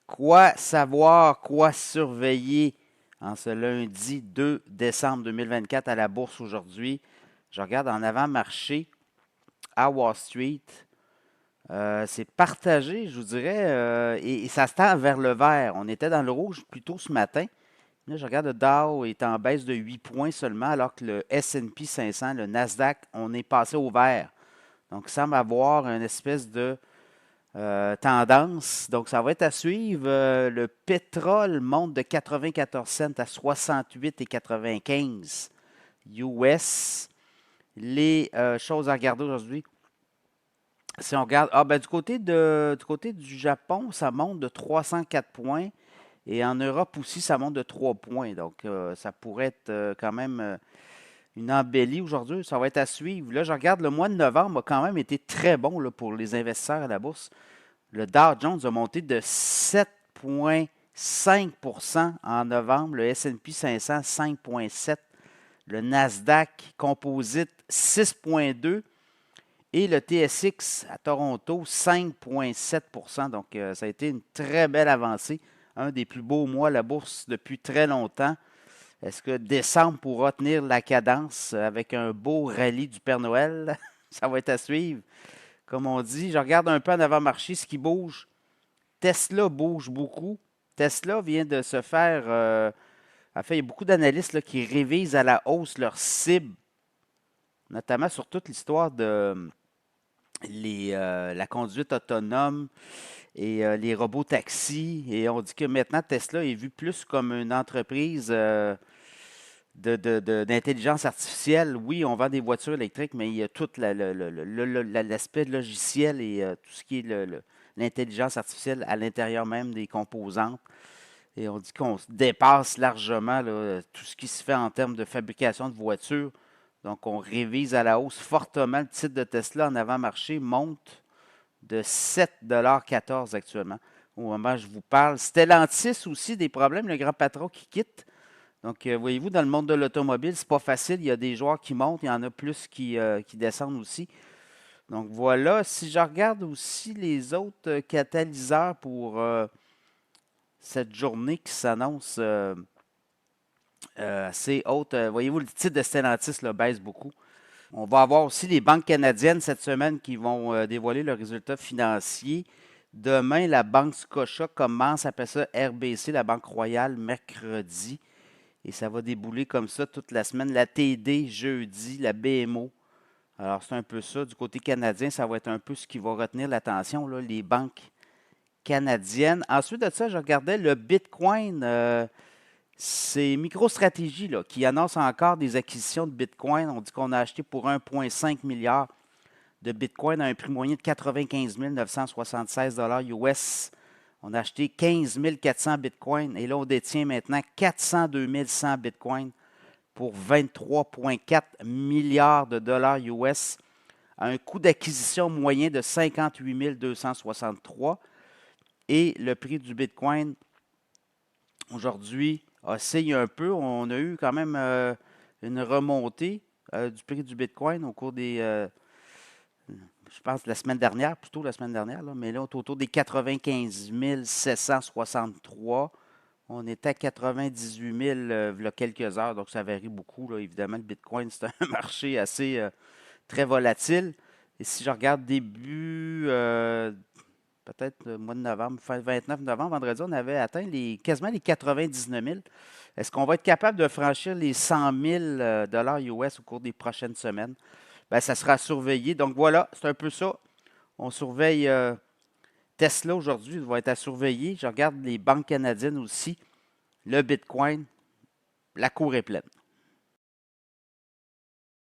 Quoi savoir, quoi surveiller en ce lundi 2 décembre 2024 à la bourse aujourd'hui? Je regarde en avant-marché à Wall Street. C'est partagé, je vous dirais, et ça se tend vers le vert. On était dans le rouge plus tôt ce matin. Là, je regarde le Dow est en baisse de 8 points seulement, alors que le S&P 500, le Nasdaq, on est passé au vert. Donc, il semble avoir une espèce de tendance. Donc, ça va être à suivre. Le pétrole monte de 94 cents à 68,95 US. Les choses à regarder aujourd'hui. Si on regarde, du côté du Japon, ça monte de 304 points. Et en Europe aussi, ça monte de 3 points. Donc, ça pourrait être quand même une embellie aujourd'hui. Ça va être à suivre. Là, je regarde, le mois de novembre a quand même été très bon là, pour les investisseurs à la bourse. Le Dow Jones a monté de 7,5% en novembre. Le S&P 500, 5,7%. Le Nasdaq Composite, 6,2%. Et le TSX à Toronto, 5,7%. Donc, ça a été une très belle avancée. Un des plus beaux mois à la bourse depuis très longtemps. Est-ce que décembre pourra tenir la cadence avec un beau rallye du Père Noël? Ça va être à suivre. Comme on dit, je regarde un peu en avant-marché ce qui bouge. Tesla bouge beaucoup. Tesla vient de se faire. En fait, il y a beaucoup d'analystes là, qui révisent à la hausse leurs cibles, notamment sur toute l'histoire de la conduite autonome et les robots taxis. Et on dit que maintenant, Tesla est vu plus comme une entreprise d'intelligence artificielle. Oui, on vend des voitures électriques, mais il y a tout l'aspect logiciel et tout ce qui est l'intelligence artificielle à l'intérieur même des composantes. Et on dit qu'on dépasse largement là, tout ce qui se fait en termes de fabrication de voitures. Donc, on révise à la hausse fortement. Le titre de Tesla en avant-marché monte de 7,14 $ actuellement. Au moment où je vous parle. Stellantis aussi, des problèmes, le grand patron qui quitte. Donc, voyez-vous, dans le monde de l'automobile, c'est pas facile. Il y a des joueurs qui montent, il y en a plus qui descendent aussi. Donc, voilà. Si je regarde aussi les autres catalyseurs pour cette journée qui s'annonce assez haute, voyez-vous, le titre de Stellantis là, baisse beaucoup. On va avoir aussi les banques canadiennes cette semaine qui vont dévoiler leurs résultats financiers. Demain, la Banque Scotia commence, après ça RBC, la Banque Royale, mercredi. Et ça va débouler comme ça toute la semaine. La TD, jeudi, la BMO. Alors, c'est un peu ça. Du côté canadien, ça va être un peu ce qui va retenir l'attention, là, les banques canadiennes. Ensuite de ça, je regardais le Bitcoin. C'est MicroStratégie là, qui annonce encore des acquisitions de Bitcoin. On dit qu'on a acheté pour 1,5 milliard de Bitcoin à un prix moyen de 95 976 $ US. On a acheté 15 400 Bitcoin et là, on détient maintenant 402 100 Bitcoin pour 23,4 milliards de dollars US à un coût d'acquisition moyen de 58 263. Et le prix du Bitcoin aujourd'hui oscille un peu. On a eu quand même une remontée du prix du Bitcoin au cours des, je pense, la semaine dernière, plutôt la semaine dernière, là, mais là, on est autour des 95 763. On était à 98 000 il y a quelques heures, donc ça varie beaucoup. Là. Évidemment, le Bitcoin, c'est un marché assez très volatile. Et si je regarde début, peut-être le mois de novembre, fin 29 novembre, vendredi, on avait atteint quasiment les 99 000. Est-ce qu'on va être capable de franchir les 100 000 dollars US au cours des prochaines semaines? Ben, ça sera surveillé. Donc voilà, c'est un peu ça. On surveille Tesla aujourd'hui, il va être à surveiller. Je regarde les banques canadiennes aussi. Le Bitcoin, la cour est pleine.